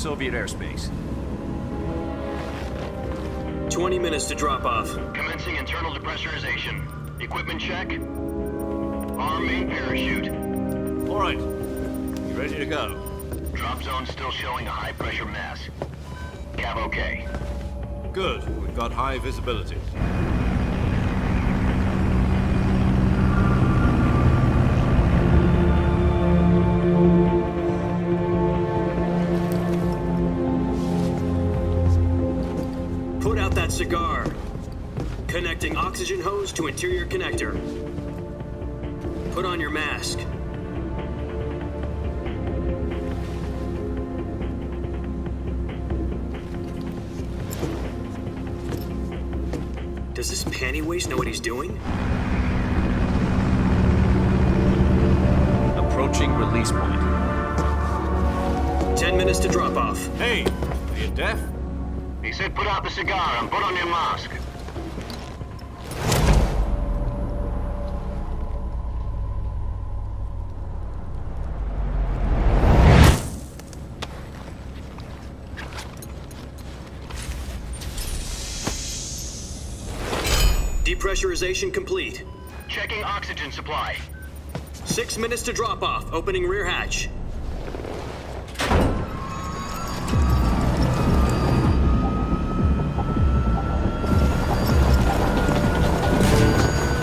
Soviet airspace. 20 minutes to drop off. Commencing internal depressurization. Equipment check. Arm main parachute. All right. You ready to go? Drop zone still showing a high pressure mass. Cav okay. Good. We've got high visibility. Put out that cigar. Connecting oxygen hose to interior connector. Put on your mask. Does this panty waste know what he's doing? Approaching release point. 10 minutes to drop off. Hey, are you deaf? He said put out the cigar and put on your mask. Depressurization complete. Checking oxygen supply. 6 minutes to drop off. Opening rear hatch.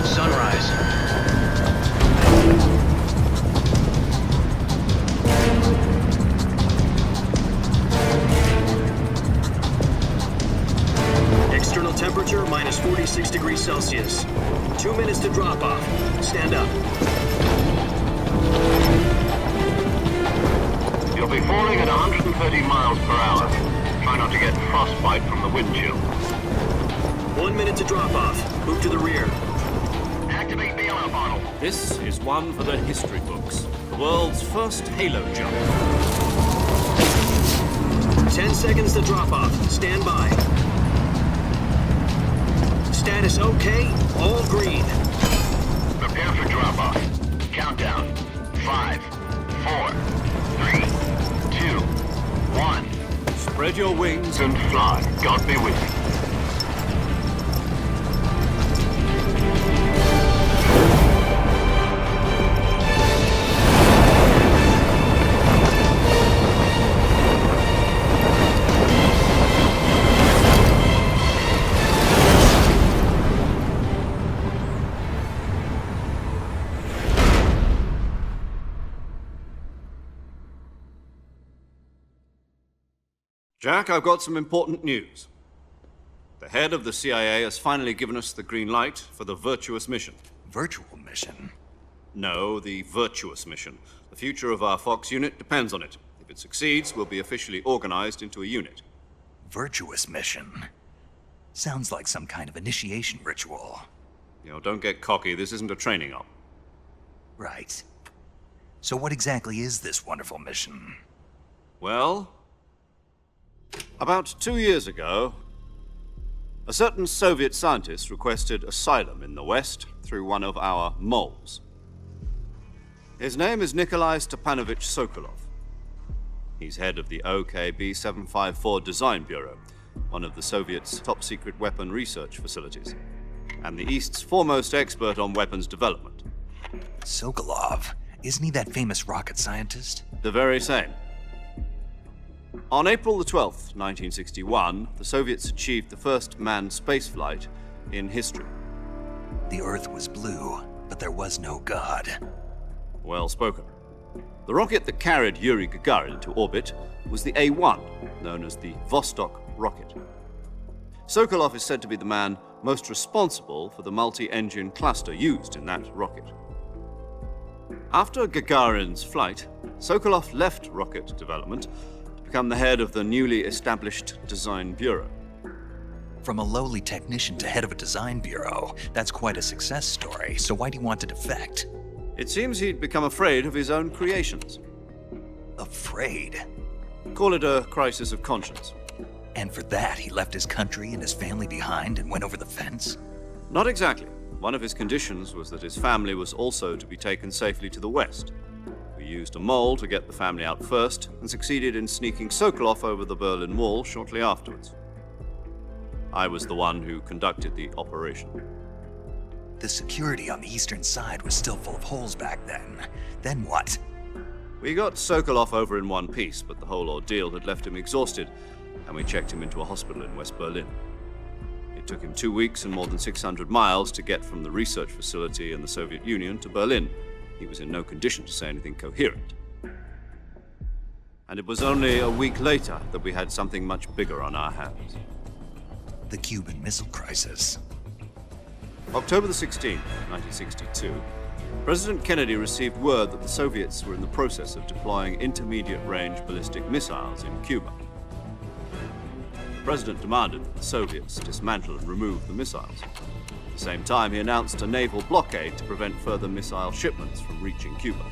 Sunrise. External temperature minus 46 degrees Celsius. 2 minutes to drop off. Stand up. You'll be falling at 130 miles per hour. Try not to get frostbite from the wind chill. 1 minute to drop off. Move to the rear. Activate bailout bottle. This is one for the history books. The world's first halo jump. 10 seconds to drop off. Stand by. Status okay. All green. Prepare for drop-off. Countdown. 5, 4, 3, 2, 1. Spread your wings And fly. God be with you. Jack, I've got some important news. The head of the CIA has finally given us the green light for the virtuous mission. Virtual mission? No, the virtuous mission. The future of our Fox unit depends on it. If it succeeds, we'll be officially organized into a unit. Virtuous mission? Sounds like some kind of initiation ritual. You know, don't get cocky. This isn't a training op. Right. So what exactly is this wonderful mission? Well, about 2 years ago, a certain Soviet scientist requested asylum in the West through one of our moles. His name is Nikolai Stepanovich Sokolov. He's head of the OKB 754 Design Bureau, one of the Soviets' top-secret weapon research facilities, and the East's foremost expert on weapons development. Sokolov? Isn't he that famous rocket scientist? The very same. On April the 12th, 1961, the Soviets achieved the first manned spaceflight in history. The Earth was blue, but there was no God. Well spoken. The rocket that carried Yuri Gagarin into orbit was the A-1, known as the Vostok rocket. Sokolov is said to be the man most responsible for the multi-engine cluster used in that rocket. After Gagarin's flight, Sokolov left rocket development to become the head of the newly established Design Bureau. From a lowly technician to head of a design bureau, that's quite a success story, so why do you want to defect? It seems he'd become afraid of his own creations. Afraid? Call it a crisis of conscience. And for that, he left his country and his family behind and went over the fence? Not exactly. One of his conditions was that his family was also to be taken safely to the West. We used a mole to get the family out first and succeeded in sneaking Sokolov over the Berlin Wall shortly afterwards. I was the one who conducted the operation. The security on the eastern side was still full of holes back then. Then what? We got Sokolov over in one piece, but the whole ordeal had left him exhausted, and we checked him into a hospital in West Berlin. It took him 2 weeks and more than 600 miles to get from the research facility in the Soviet Union to Berlin. He was in no condition to say anything coherent. And it was only a week later that we had something much bigger on our hands. The Cuban Missile Crisis. October the 16th, 1962, President Kennedy received word that the Soviets were in the process of deploying intermediate-range ballistic missiles in Cuba. The President demanded that the Soviets dismantle and remove the missiles. At the same time, he announced a naval blockade to prevent further missile shipments from reaching Cuba.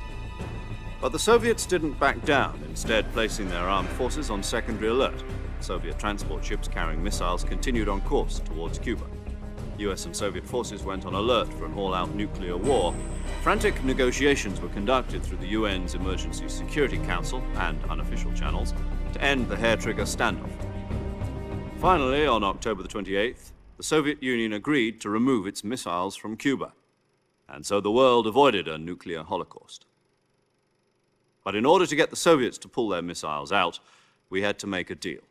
But the Soviets didn't back down, instead placing their armed forces on secondary alert. Soviet transport ships carrying missiles continued on course towards Cuba. US and Soviet forces went on alert for an all-out nuclear war. Frantic negotiations were conducted through the UN's Emergency Security Council and unofficial channels to end the hair-trigger standoff. Finally, on October the 28th, the Soviet Union agreed to remove its missiles from Cuba, and so the world avoided a nuclear holocaust. But in order to get the Soviets to pull their missiles out, we had to make a deal.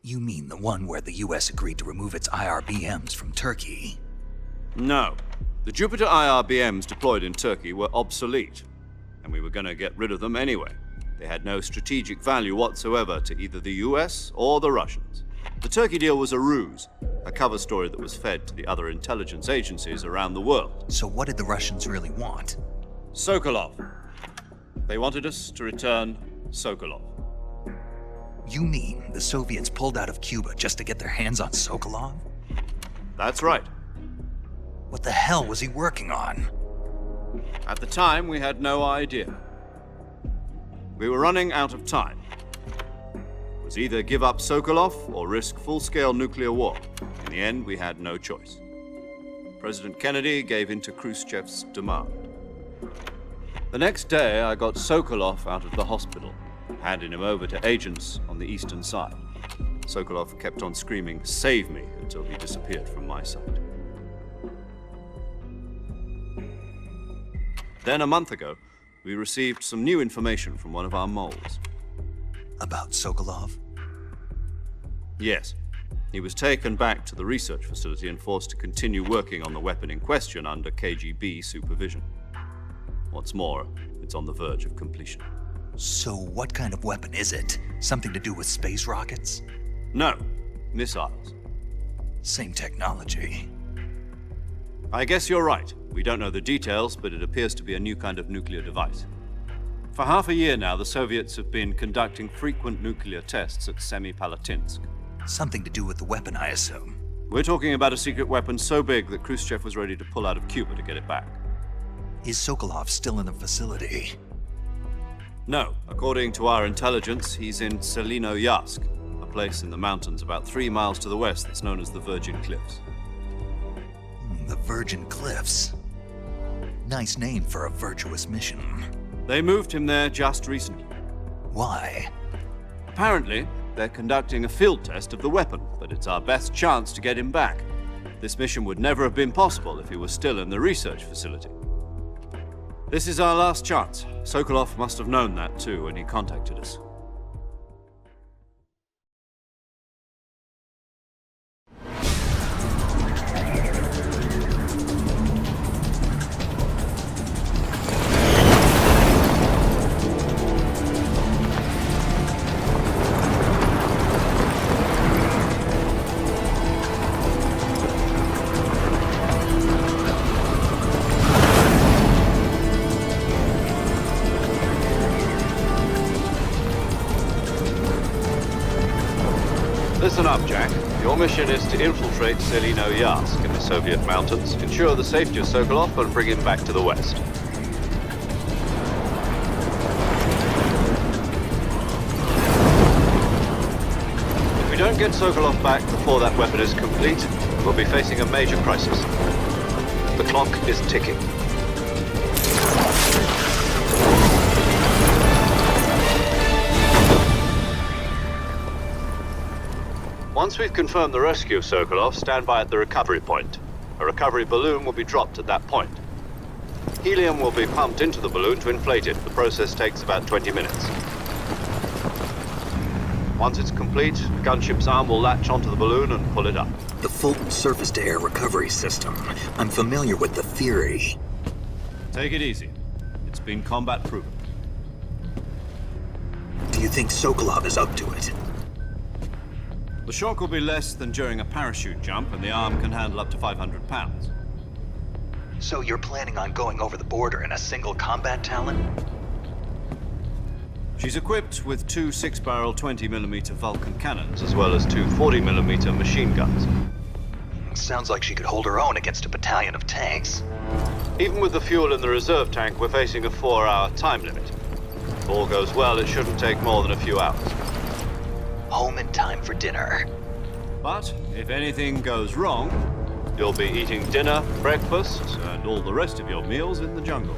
You mean the one where the US agreed to remove its IRBMs from Turkey? No. The Jupiter IRBMs deployed in Turkey were obsolete, and we were going to get rid of them anyway. They had no strategic value whatsoever to either the US or the Russians. The Turkey deal was a ruse, a cover story that was fed to the other intelligence agencies around the world. So what did the Russians really want? Sokolov. They wanted us to return Sokolov. You mean the Soviets pulled out of Cuba just to get their hands on Sokolov? That's right. What the hell was he working on? At the time, we had no idea. We were running out of time. It was either give up Sokolov or risk full-scale nuclear war. In the end, we had no choice. President Kennedy gave in to Khrushchev's demand. The next day, I got Sokolov out of the hospital, handing him over to agents on the eastern side. Sokolov kept on screaming, "Save me," until he disappeared from my sight. Then, a month ago, we received some new information from one of our moles. About Sokolov? Yes. He was taken back to the research facility and forced to continue working on the weapon in question under KGB supervision. What's more, it's on the verge of completion. So what kind of weapon is it? Something to do with space rockets? No, missiles. Same technology. I guess you're right. We don't know the details, but it appears to be a new kind of nuclear device. For half a year now, the Soviets have been conducting frequent nuclear tests at Semipalatinsk. Something to do with the weapon, I assume. We're talking about a secret weapon so big that Khrushchev was ready to pull out of Cuba to get it back. Is Sokolov still in the facility? No. According to our intelligence, he's in Selinoyarsk, a place in the mountains about 3 miles to the west that's known as the Virgin Cliffs. The Virgin Cliffs. Nice name for a virtuous mission. They moved him there just recently. Why? Apparently, they're conducting a field test of the weapon, but it's our best chance to get him back. This mission would never have been possible if he was still in the research facility. This is our last chance. Sokolov must have known that too when he contacted us. Listen up, Jack. Your mission is to infiltrate Selinoyarsk in the Soviet mountains, ensure the safety of Sokolov, and bring him back to the west. If we don't get Sokolov back before that weapon is complete, we'll be facing a major crisis. The clock is ticking. Once we've confirmed the rescue of Sokolov, stand by at the recovery point. A recovery balloon will be dropped at that point. Helium will be pumped into the balloon to inflate it. The process takes about 20 minutes. Once it's complete, the gunship's arm will latch onto the balloon and pull it up. The Fulton surface-to-air recovery system. I'm familiar with the theory. Take it easy. It's been combat proven. Do you think Sokolov is up to it? The shock will be less than during a parachute jump, and the arm can handle up to 500 pounds. So you're planning on going over the border in a single combat Talon? She's equipped with two 6-barrel 20mm Vulcan cannons, as well as two 40mm machine guns. Sounds like she could hold her own against a battalion of tanks. Even with the fuel in the reserve tank, we're facing a 4-hour time limit. If all goes well, it shouldn't take more than a few hours. Home in time for dinner. But if anything goes wrong, you'll be eating dinner, breakfast, and all the rest of your meals in the jungle.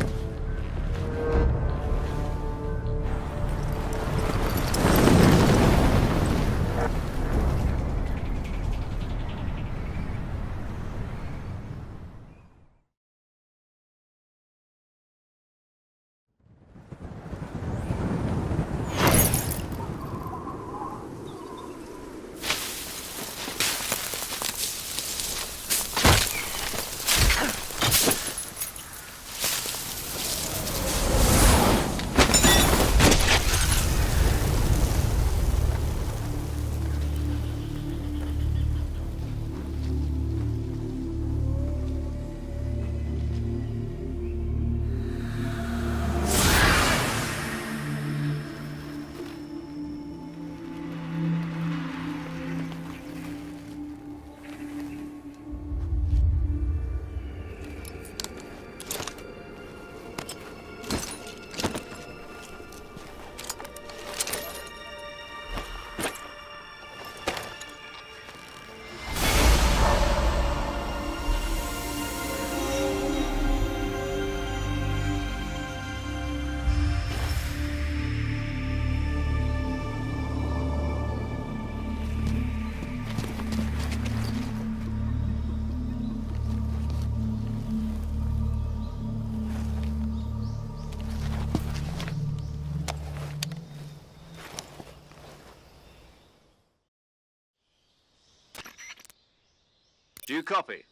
Do you copy?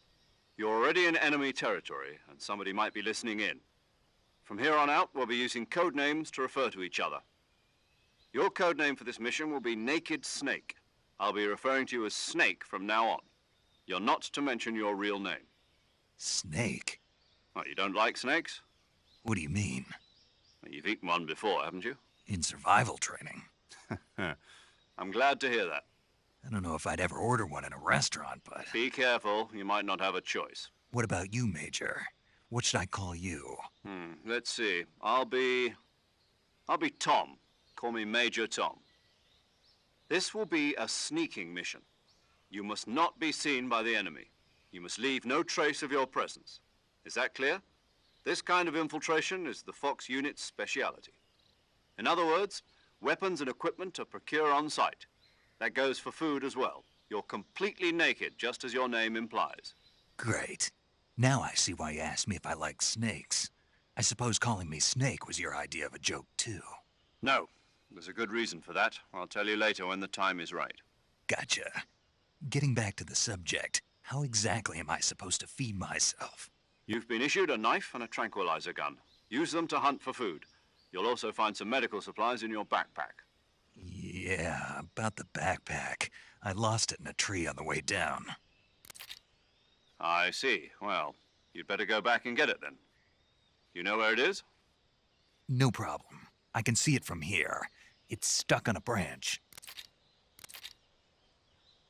You're already in enemy territory, and somebody might be listening in. From here on out, we'll be using code names to refer to each other. Your code name for this mission will be Naked Snake. I'll be referring to you as Snake from now on. You're not to mention your real name. Snake? Oh, you don't like snakes? What do you mean? Well, you've eaten one before, haven't you? In survival training. I'm glad to hear that. I don't know if I'd ever order one in a restaurant, but... Be careful, you might not have a choice. What about you, Major? What should I call you? Let's see. I'll be Tom. Call me Major Tom. This will be a sneaking mission. You must not be seen by the enemy. You must leave no trace of your presence. Is that clear? This kind of infiltration is the Fox unit's speciality. In other words, weapons and equipment are procured on site. That goes for food as well. You're completely naked, just as your name implies. Great. Now I see why you asked me if I like snakes. I suppose calling me Snake was your idea of a joke, too. No. There's a good reason for that. I'll tell you later when the time is right. Gotcha. Getting back to the subject, how exactly am I supposed to feed myself? You've been issued a knife and a tranquilizer gun. Use them to hunt for food. You'll also find some medical supplies in your backpack. Yeah, about the backpack. I lost it in a tree on the way down. I see. Well, you'd better go back and get it then. You know where it is? No problem. I can see it from here. It's stuck on a branch.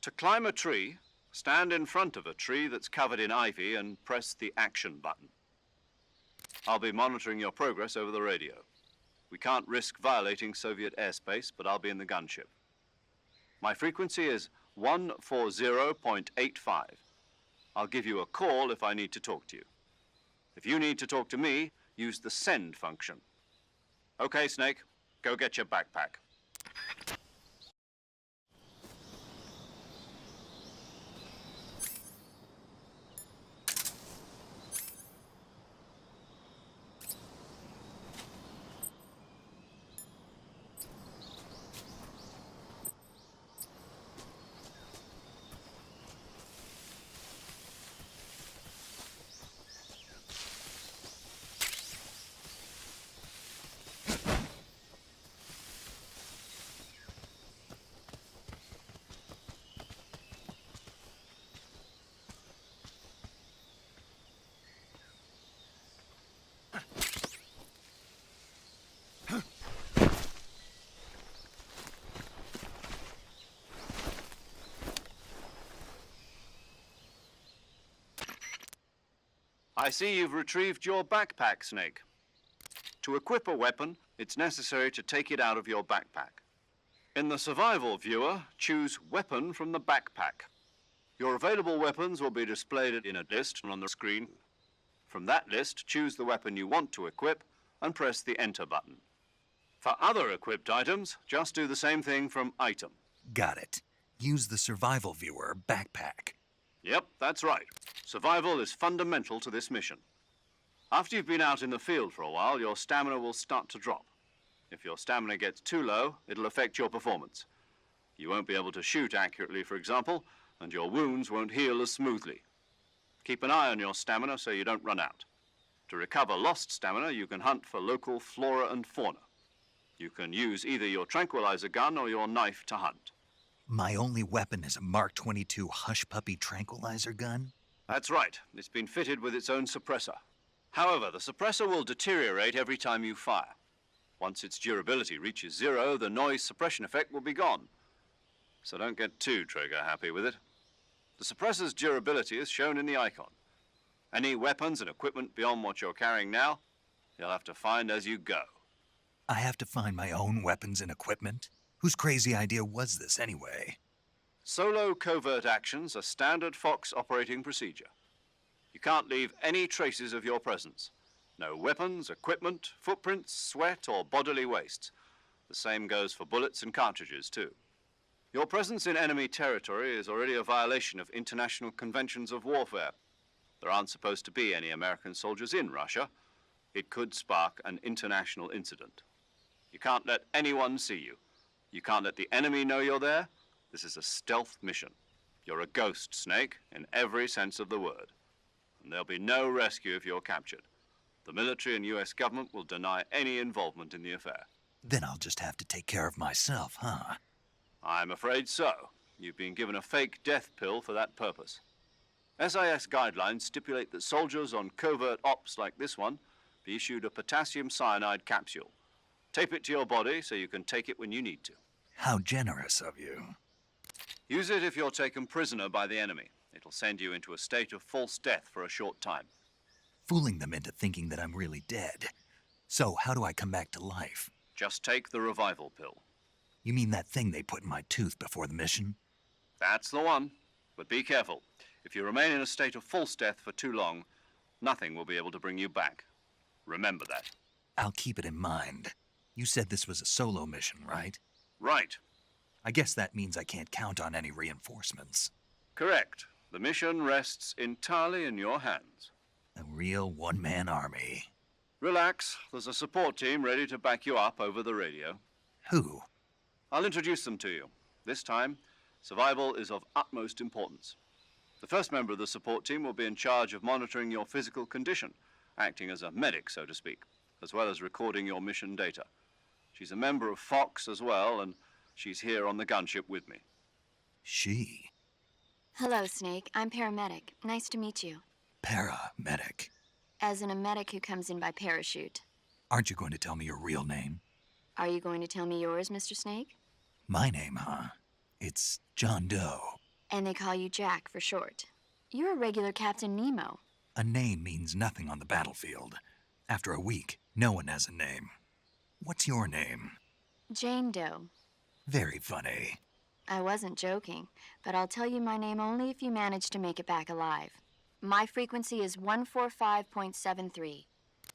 To climb a tree, stand in front of a tree that's covered in ivy and press the action button. I'll be monitoring your progress over the radio. We can't risk violating Soviet airspace, but I'll be in the gunship. My frequency is 140.85. I'll give you a call if I need to talk to you. If you need to talk to me, use the send function. Okay, Snake, go get your backpack. I see you've retrieved your backpack, Snake. To equip a weapon, it's necessary to take it out of your backpack. In the survival viewer, choose Weapon from the backpack. Your available weapons will be displayed in a list on the screen. From that list, choose the weapon you want to equip and press the Enter button. For other equipped items, just do the same thing from Item. Got it. Use the survival viewer backpack. Yep, that's right. Survival is fundamental to this mission. After you've been out in the field for a while, your stamina will start to drop. If your stamina gets too low, it'll affect your performance. You won't be able to shoot accurately, for example, and your wounds won't heal as smoothly. Keep an eye on your stamina so you don't run out. To recover lost stamina, you can hunt for local flora and fauna. You can use either your tranquilizer gun or your knife to hunt. My only weapon is a Mark 22 Hush Puppy tranquilizer gun? That's right. It's been fitted with its own suppressor. However, the suppressor will deteriorate every time you fire. Once its durability reaches 0, the noise suppression effect will be gone. So don't get too trigger-happy with it. The suppressor's durability is shown in the icon. Any weapons and equipment beyond what you're carrying now, you'll have to find as you go. I have to find my own weapons and equipment? Whose crazy idea was this anyway? Solo covert actions are standard Fox operating procedure. You can't leave any traces of your presence. No weapons, equipment, footprints, sweat, or bodily waste. The same goes for bullets and cartridges, too. Your presence in enemy territory is already a violation of international conventions of warfare. There aren't supposed to be any American soldiers in Russia. It could spark an international incident. You can't let anyone see you. You can't let the enemy know you're there. This is a stealth mission. You're a ghost, Snake, in every sense of the word. And there'll be no rescue if you're captured. The military and U.S. government will deny any involvement in the affair. Then I'll just have to take care of myself, huh? I'm afraid so. You've been given a fake death pill for that purpose. SIS guidelines stipulate that soldiers on covert ops like this one be issued a potassium cyanide capsule. Tape it to your body so you can take it when you need to. How generous of you. Use it if you're taken prisoner by the enemy. It'll send you into a state of false death for a short time. Fooling them into thinking that I'm really dead. So, how do I come back to life? Just take the revival pill. You mean that thing they put in my tooth before the mission? That's the one. But be careful. If you remain in a state of false death for too long, nothing will be able to bring you back. Remember that. I'll keep it in mind. You said this was a solo mission, right? Right. I guess that means I can't count on any reinforcements. Correct. The mission rests entirely in your hands. A real one-man army. Relax. There's a support team ready to back you up over the radio. Who? I'll introduce them to you. This time, survival is of utmost importance. The first member of the support team will be in charge of monitoring your physical condition, acting as a medic, so to speak, as well as recording your mission data. She's a member of Fox as well, and she's here on the gunship with me. She? Hello, Snake. I'm paramedic. Nice to meet you. Paramedic. As in a medic who comes in by parachute. Aren't you going to tell me your real name? Are you going to tell me yours, Mr. Snake? My name, huh? It's John Doe. And they call you Jack for short. You're a regular Captain Nemo. A name means nothing on the battlefield. After a week, no one has a name. What's your name? Jane Doe. Very funny. I wasn't joking, but I'll tell you my name only if you manage to make it back alive. My frequency is 145.73.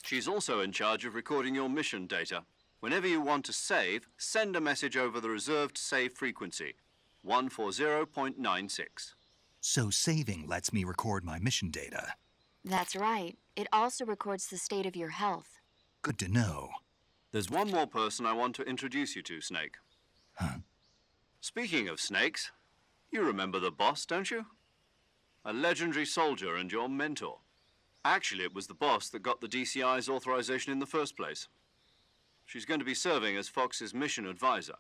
She's also in charge of recording your mission data. Whenever you want to save, send a message over the reserved save frequency, 140.96. So saving lets me record my mission data. That's right. It also records the state of your health. Good to know. There's one more person I want to introduce you to, Snake. Huh? Speaking of snakes, you remember the boss, don't you? A legendary soldier and your mentor. Actually, it was the boss that got the DCI's authorization in the first place. She's going to be serving as Fox's mission advisor.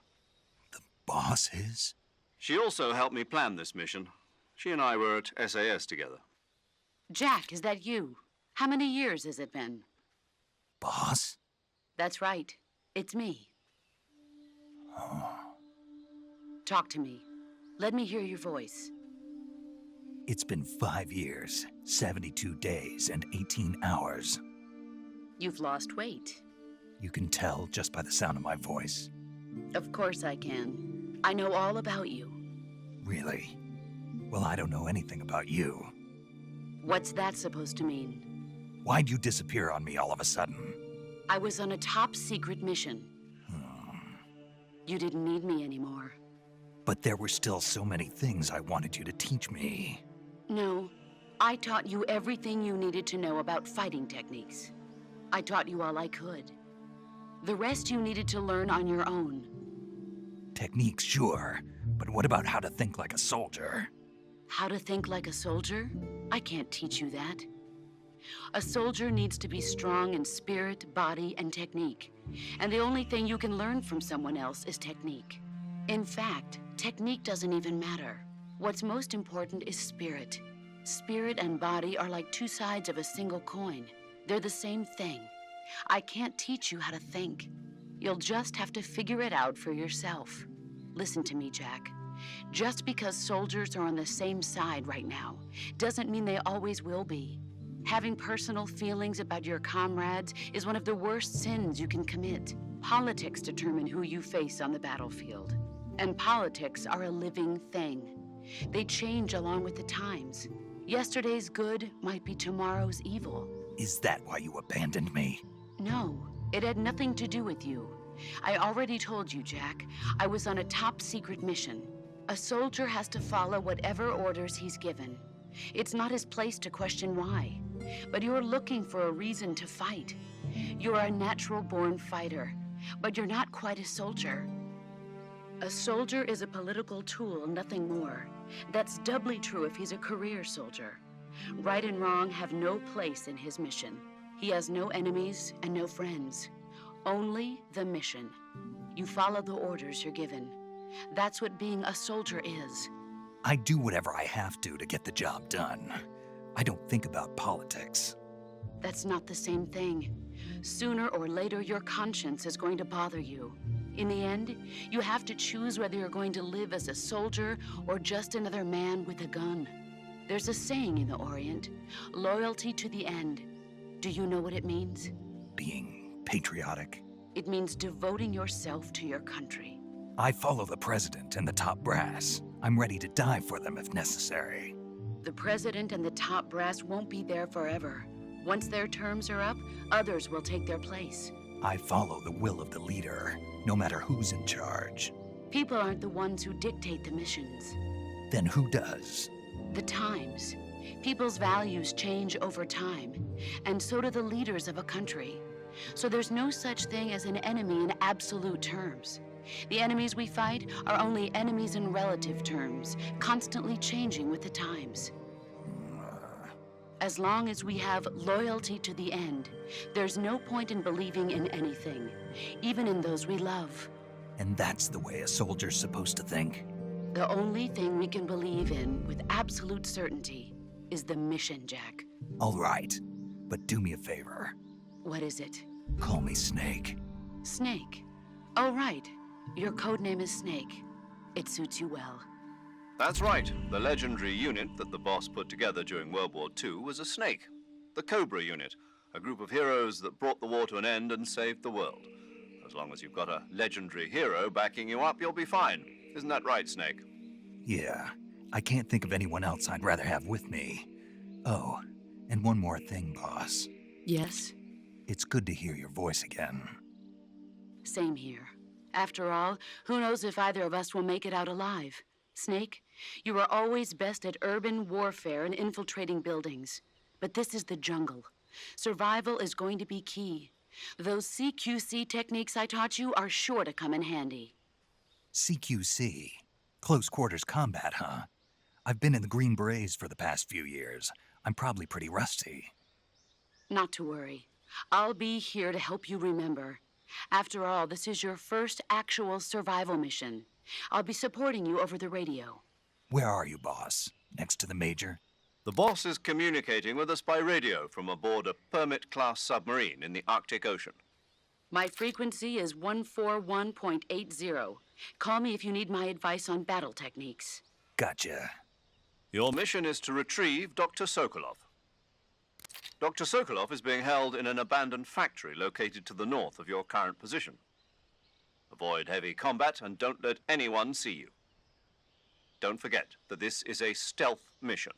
The boss is? She also helped me plan this mission. She and I were at SAS together. Jack, is that you? How many years has it been? Boss? That's right. It's me. Oh. Talk to me. Let me hear your voice. It's been 5 years, 72 days, and 18 hours. You've lost weight. You can tell just by the sound of my voice. Of course I can. I know all about you. Really? Well, I don't know anything about you. What's that supposed to mean? Why'd you disappear on me all of a sudden? I was on a top-secret mission. You didn't need me anymore. But there were still so many things I wanted you to teach me. No, I taught you everything you needed to know about fighting techniques. I taught you all I could. The rest you needed to learn on your own. Techniques, sure. But what about how to think like a soldier? How to think like a soldier? I can't teach you that. A soldier needs to be strong in spirit, body, and technique. And the only thing you can learn from someone else is technique. In fact, technique doesn't even matter. What's most important is spirit. Spirit and body are like two sides of a single coin. They're the same thing. I can't teach you how to think. You'll just have to figure it out for yourself. Listen to me, Jack. Just because soldiers are on the same side right now doesn't mean they always will be. Having personal feelings about your comrades is one of the worst sins you can commit. Politics determine who you face on the battlefield. And politics are a living thing. They change along with the times. Yesterday's good might be tomorrow's evil. Is that why you abandoned me? No, it had nothing to do with you. I already told you, Jack. I was on a top-secret mission. A soldier has to follow whatever orders he's given. It's not his place to question why. But you're looking for a reason to fight. You're a natural-born fighter, but you're not quite a soldier. A soldier is a political tool, nothing more. That's doubly true if he's a career soldier. Right and wrong have no place in his mission. He has no enemies and no friends. Only the mission. You follow the orders you're given. That's what being a soldier is. I do whatever I have to get the job done. I don't think about politics. That's not the same thing. Sooner or later, your conscience is going to bother you. In the end, you have to choose whether you're going to live as a soldier or just another man with a gun. There's a saying in the Orient, loyalty to the end. Do you know what it means? Being patriotic. It means devoting yourself to your country. I follow the president and the top brass. I'm ready to die for them if necessary. The president and the top brass won't be there forever. Once their terms are up, others will take their place. I follow the will of the leader, no matter who's in charge. People aren't the ones who dictate the missions. Then who does? The times. People's values change over time, and so do the leaders of a country. So there's no such thing as an enemy in absolute terms. The enemies we fight are only enemies in relative terms, constantly changing with the times. As long as we have loyalty to the end, there's no point in believing in anything, even in those we love. And that's the way a soldier's supposed to think? The only thing we can believe in with absolute certainty is the mission, Jack. All right, but do me a favor. What is it? Call me Snake. Snake. Oh, right. Your code name is Snake. It suits you well. That's right. The legendary unit that the boss put together during World War II was a snake. The Cobra unit, a group of heroes that brought the war to an end and saved the world. As long as you've got a legendary hero backing you up, you'll be fine. Isn't that right, Snake? Yeah, I can't think of anyone else I'd rather have with me. Oh, and one more thing, boss. Yes? It's good to hear your voice again. Same here. After all, who knows if either of us will make it out alive? Snake, you are always best at urban warfare and infiltrating buildings. But this is the jungle. Survival is going to be key. Those CQC techniques I taught you are sure to come in handy. CQC? Close quarters combat, huh? I've been in the Green Berets for the past few years. I'm probably pretty rusty. Not to worry. I'll be here to help you remember. After all, this is your first actual survival mission. I'll be supporting you over the radio. Where are you, boss? Next to the Major? The boss is communicating with us by radio from aboard a Permit-class submarine in the Arctic Ocean. My frequency is 141.80. Call me if you need my advice on battle techniques. Gotcha. Your mission is to retrieve Dr. Sokolov. Dr. Sokolov is being held in an abandoned factory located to the north of your current position. Avoid heavy combat and don't let anyone see you. Don't forget that this is a stealth mission.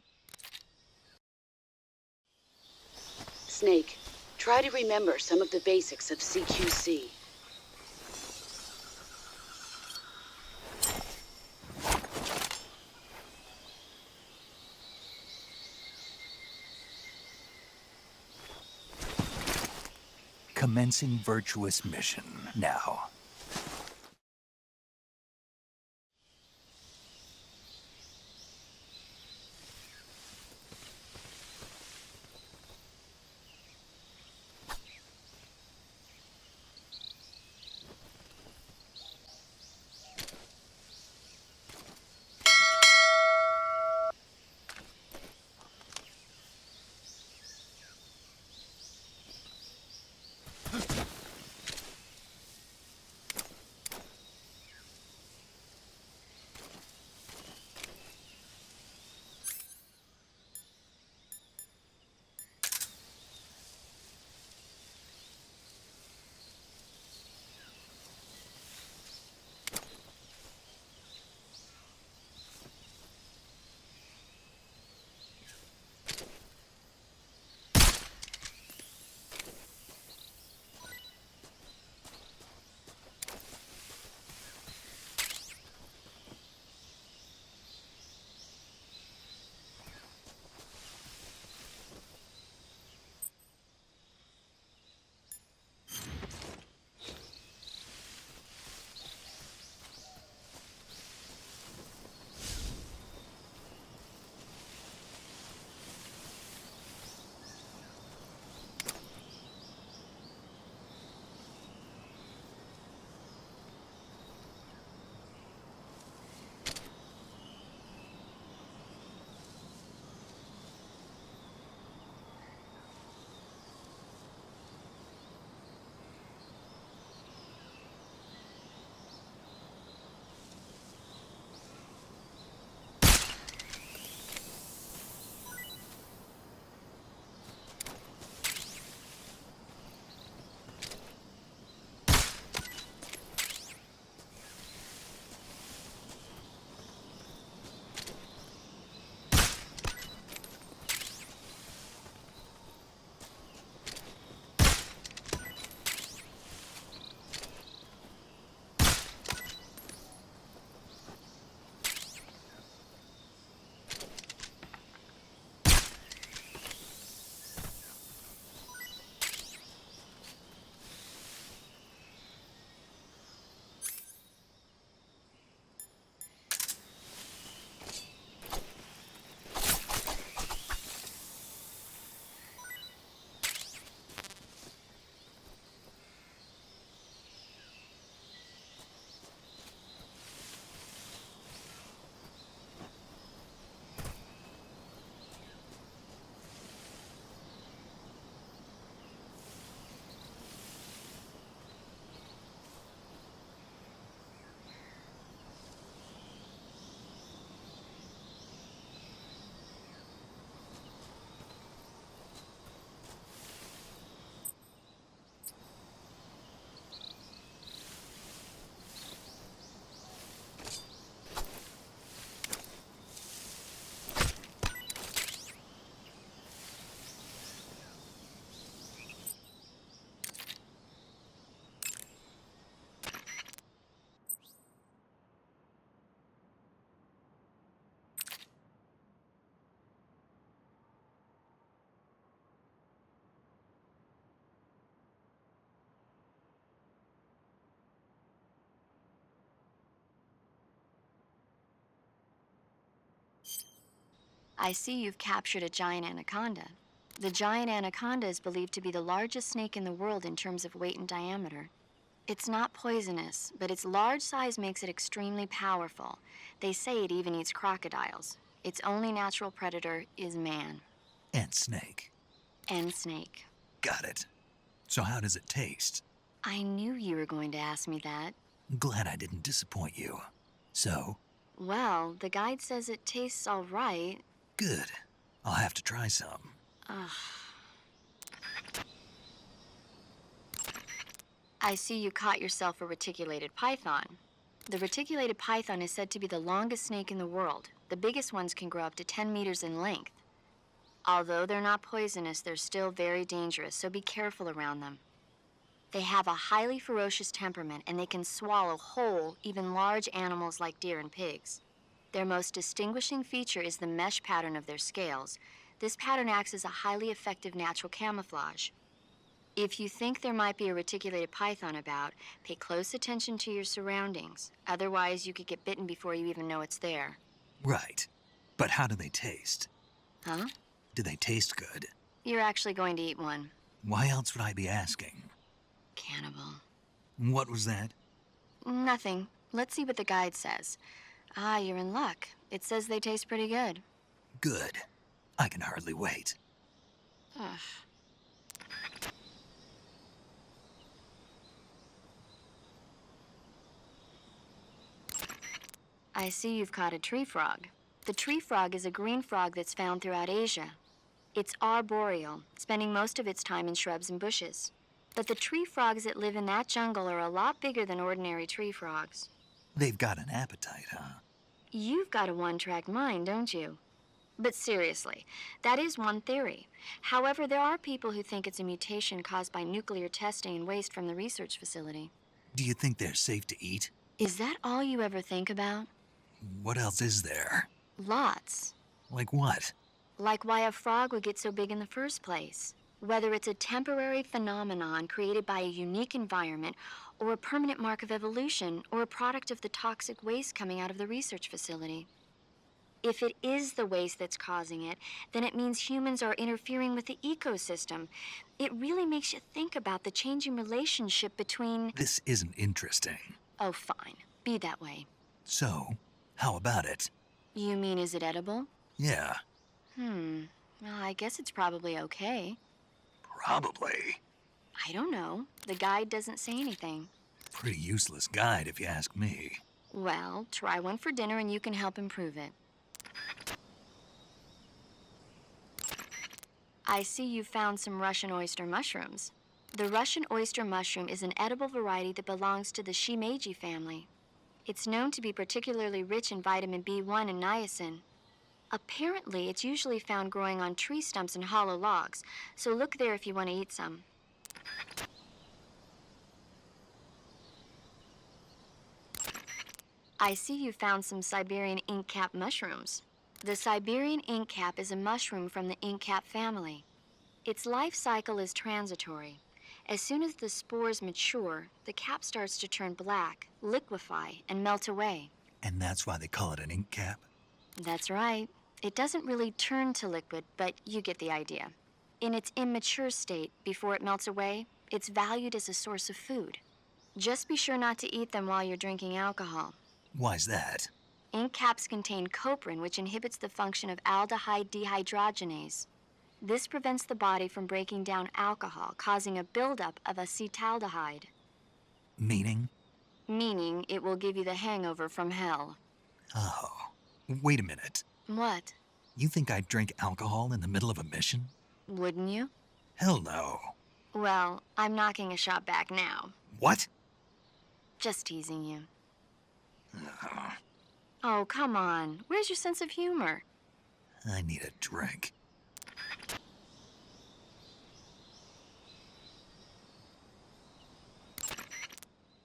Snake, try to remember some of the basics of CQC. Commencing virtuous mission now. I see you've captured a giant anaconda. The giant anaconda is believed to be the largest snake in the world in terms of weight and diameter. It's not poisonous, but its large size makes it extremely powerful. They say it even eats crocodiles. Its only natural predator is man. And snake. And snake. Got it. So how does it taste? I knew you were going to ask me that. Glad I didn't disappoint you. So, Well, the guide says it tastes all right. Good. I'll have to try some. I see you caught yourself a reticulated python. The reticulated python is said to be the longest snake in the world. The biggest ones can grow up to 10 meters in length. Although they're not poisonous, they're still very dangerous, so be careful around them. They have a highly ferocious temperament, and they can swallow whole, even large animals like deer and pigs. Their most distinguishing feature is the mesh pattern of their scales. This pattern acts as a highly effective natural camouflage. If you think there might be a reticulated python about, pay close attention to your surroundings. Otherwise, you could get bitten before you even know it's there. Right. But how do they taste? Huh? Do they taste good? You're actually going to eat one. Why else would I be asking? Cannibal. What was that? Nothing. Let's see what the guide says. Ah, you're in luck. It says they taste pretty good. Good. I can hardly wait. Ugh. I see you've caught a tree frog. The tree frog is a green frog that's found throughout Asia. It's arboreal, spending most of its time in shrubs and bushes. But the tree frogs that live in that jungle are a lot bigger than ordinary tree frogs. They've got an appetite, huh? You've got a one-track mind, don't you? But seriously, that is one theory. However, there are people who think it's a mutation caused by nuclear testing and waste from the research facility. Do you think they're safe to eat? Is that all you ever think about? What else is there? Lots. Like what? Like why a frog would get so big in the first place. Whether it's a temporary phenomenon created by a unique environment, or a permanent mark of evolution, or a product of the toxic waste coming out of the research facility. If it is the waste that's causing it, then it means humans are interfering with the ecosystem. It really makes you think about the changing relationship between... This isn't interesting. Oh, fine. Be that way. So, how about it? You mean, is it edible? Yeah, Well, I guess it's probably okay. probably. I don't know. The guide doesn't say anything. Pretty useless guide, if you ask me. Well, try one for dinner and you can help improve it. I see you found some Russian oyster mushrooms. The Russian oyster mushroom is an edible variety that belongs to the shimeji family. It's known to be particularly rich in vitamin B1 and niacin. Apparently, it's usually found growing on tree stumps and hollow logs, so look there if you want to eat some. I see you found some Siberian inkcap mushrooms. The Siberian inkcap is a mushroom from the inkcap family. Its life cycle is transitory. As soon as the spores mature, the cap starts to turn black, liquefy, and melt away. And that's why they call it an ink cap? That's right. It doesn't really turn to liquid, but you get the idea. In its immature state, before it melts away, it's valued as a source of food. Just be sure not to eat them while you're drinking alcohol. Why's that? Ink caps contain coprin, which inhibits the function of aldehyde dehydrogenase. This prevents the body from breaking down alcohol, causing a buildup of acetaldehyde. Meaning? Meaning it will give you the hangover from hell. Oh, wait a minute. What? You think I'd drink alcohol in the middle of a mission? Wouldn't you? Hell no. Well, I'm knocking a shot back now. What? Just teasing you. Oh, come on. Where's your sense of humor? I need a drink.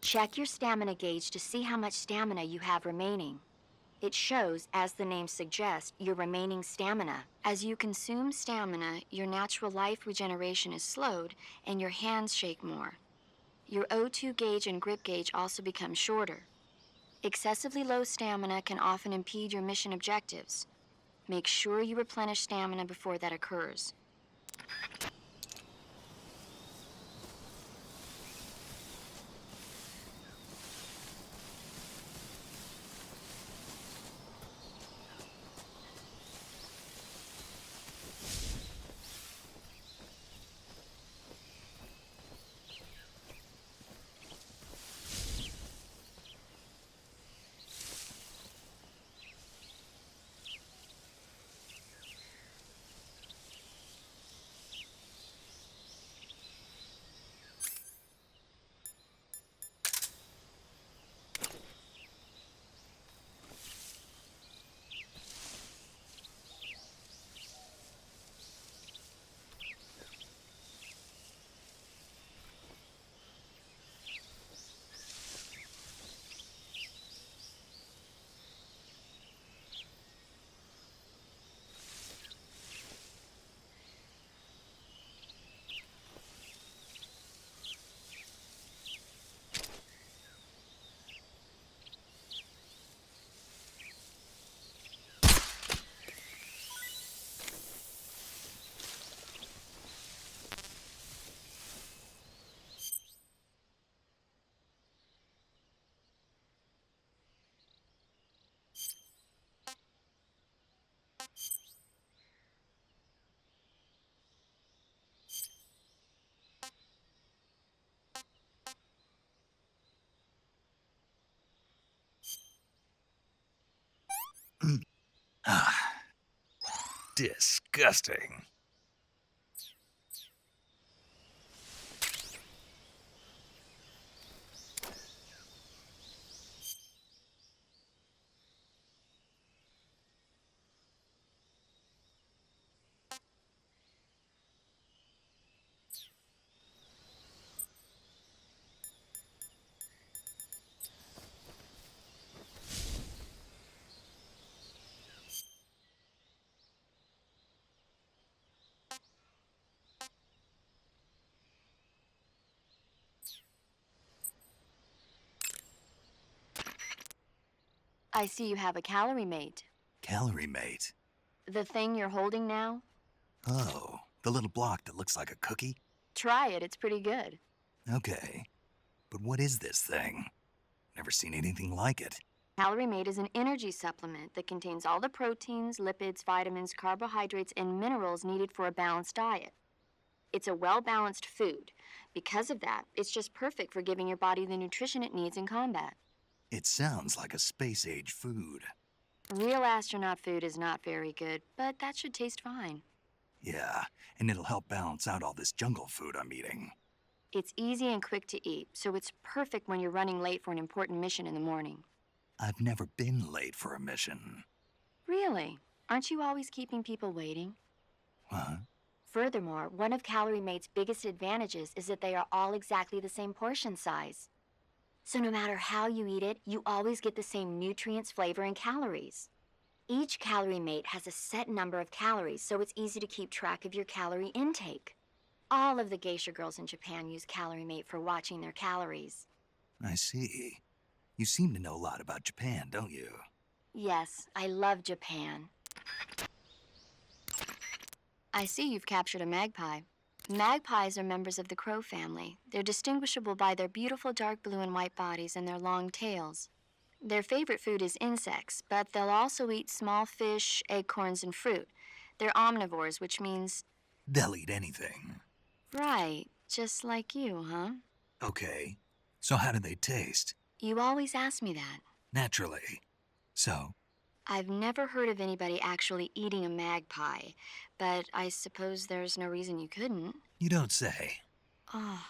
Check your stamina gauge to see how much stamina you have remaining. It shows, as the name suggests, your remaining stamina. As you consume stamina, your natural life regeneration is slowed and your hands shake more. Your O2 gauge and grip gauge also become shorter. Excessively low stamina can often impede your mission objectives. Make sure you replenish stamina before that occurs. Disgusting. I see you have a calorie mate. Calorie mate. The thing you're holding now? Oh, the little block that looks like a cookie? Try it, it's pretty good. Okay. But what is this thing? Never seen anything like it. Calorie Mate is an energy supplement that contains all the proteins, lipids, vitamins, carbohydrates, and minerals needed for a balanced diet. It's a well-balanced food. Because of that, it's just perfect for giving your body the nutrition it needs in combat. It sounds like a space-age food. Real astronaut food is not very good, but that should taste fine. Yeah, and it'll help balance out all this jungle food I'm eating. It's easy and quick to eat, so it's perfect when you're running late for an important mission in the morning. I've never been late for a mission. Really? Aren't you always keeping people waiting? Huh? Furthermore, one of Calorie Mate's biggest advantages is that they are all exactly the same portion size. So no matter how you eat it, you always get the same nutrients, flavor, and calories. Each Calorie Mate has a set number of calories, so it's easy to keep track of your calorie intake. All of the geisha girls in Japan use Calorie Mate for watching their calories. I see. You seem to know a lot about Japan, don't you? Yes, I love Japan. I see you've captured a magpie. Magpies are members of the crow family. They're distinguishable by their beautiful dark blue and white bodies and their long tails. Their favorite food is insects, but they'll also eat small fish, acorns, and fruit. They're omnivores, which means... They'll eat anything. Right, just like you, huh? Okay. So how do they taste? You always ask me that. Naturally. So? I've never heard of anybody actually eating a magpie, but I suppose there's no reason you couldn't. You don't say. Oh.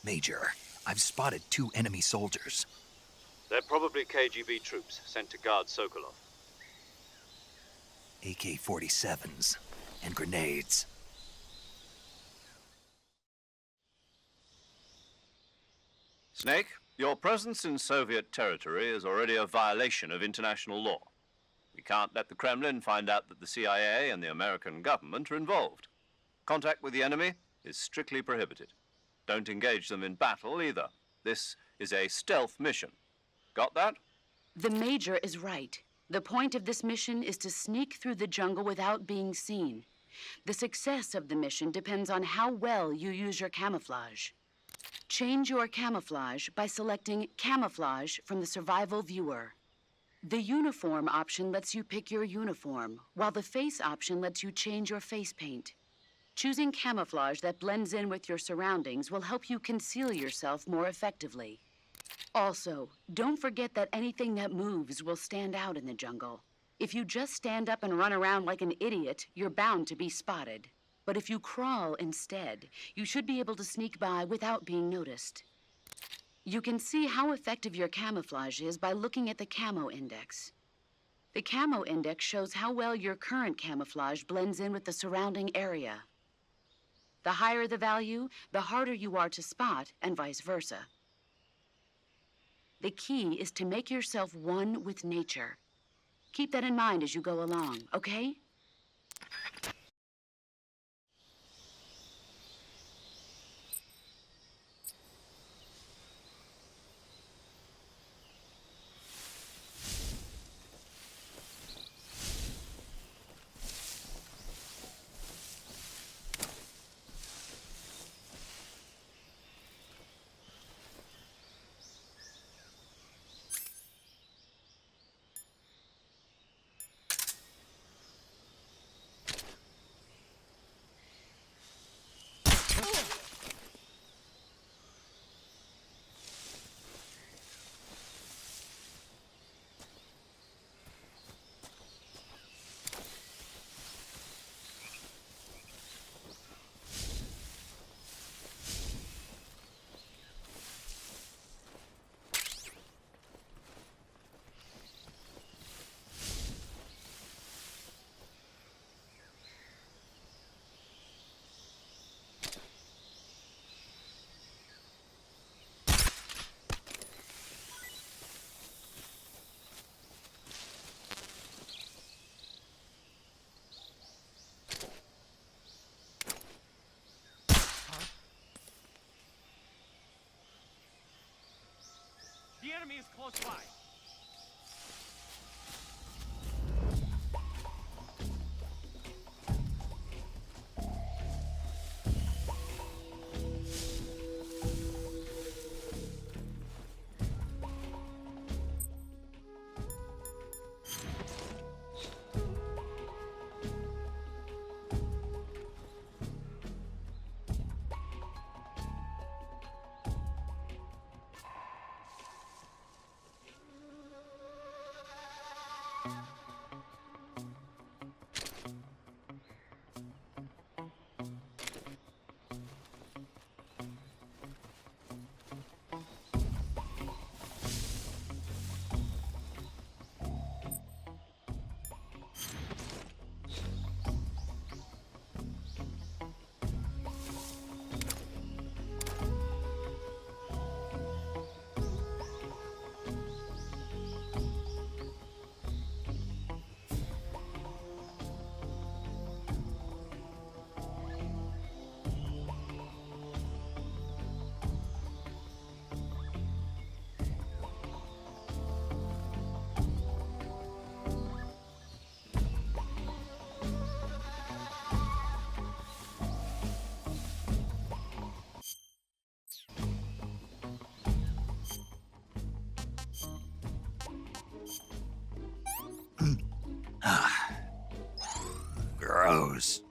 Major, I've spotted 2 enemy soldiers. They're probably KGB troops sent to guard Sokolov. AK-47s and grenades. Snake, your presence in Soviet territory is already a violation of international law. We can't let the Kremlin find out that the CIA and the American government are involved. Contact with the enemy is strictly prohibited. Don't engage them in battle either. This is a stealth mission. Got that? The Major is right. The point of this mission is to sneak through the jungle without being seen. The success of the mission depends on how well you use your camouflage. Change your camouflage by selecting Camouflage from the Survival Viewer. The Uniform option lets you pick your uniform, while the Face option lets you change your face paint. Choosing camouflage that blends in with your surroundings will help you conceal yourself more effectively. Also, don't forget that anything that moves will stand out in the jungle. If you just stand up and run around like an idiot, you're bound to be spotted. But if you crawl instead, you should be able to sneak by without being noticed. You can see how effective your camouflage is by looking at the Camo Index. The Camo Index shows how well your current camouflage blends in with the surrounding area. The higher the value, the harder you are to spot, and vice versa. The key is to make yourself one with nature. Keep that in mind as you go along, okay? The enemy is close by. Gross.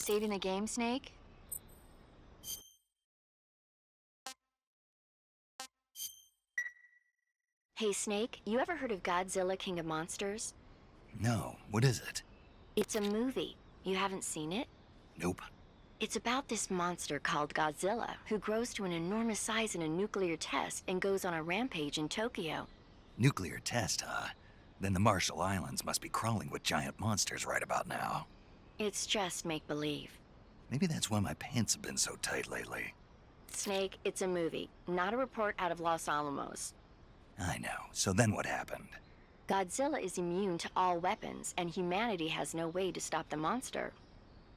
Saving the game, Snake? Hey, Snake, you ever heard of Godzilla, King of Monsters? No, what is it? It's a movie. You haven't seen it? Nope. It's about this monster called Godzilla, who grows to an enormous size in a nuclear test and goes on a rampage in Tokyo. Nuclear test, huh? Then the Marshall Islands must be crawling with giant monsters right about now. It's just make-believe. Maybe that's why my pants have been so tight lately. Snake, it's a movie, not a report out of Los Alamos. I know. So then what happened? Godzilla is immune to all weapons, and humanity has no way to stop the monster.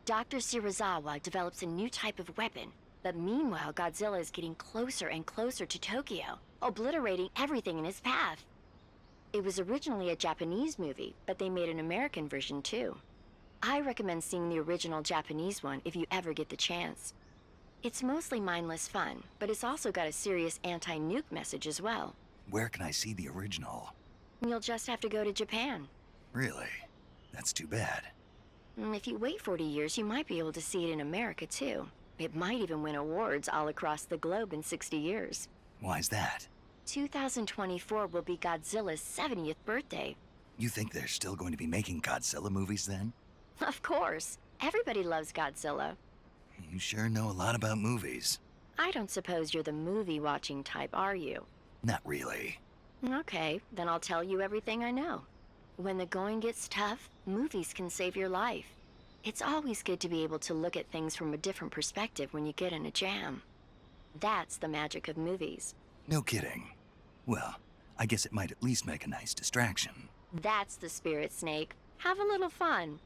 Dr. Shirazawa develops a new type of weapon, but meanwhile Godzilla is getting closer and closer to Tokyo, obliterating everything in his path. It was originally a Japanese movie, but they made an American version too. I recommend seeing the original Japanese one if you ever get the chance. It's mostly mindless fun, but it's also got a serious anti-nuke message as well. Where can I see the original? You'll just have to go to Japan. Really? That's too bad. If you wait 40 years, you might be able to see it in America too. It might even win awards all across the globe in 60 years. Why's that? 2024 will be Godzilla's 70th birthday. You think they're still going to be making Godzilla movies then? Of course. Everybody loves Godzilla. You sure know a lot about movies. I don't suppose you're the movie-watching type, are you? Not really. Okay, then I'll tell you everything I know. When the going gets tough, movies can save your life. It's always good to be able to look at things from a different perspective when you get in a jam. That's the magic of movies. No kidding. Well, I guess it might at least make a nice distraction. That's the spirit, Snake. Have a little fun.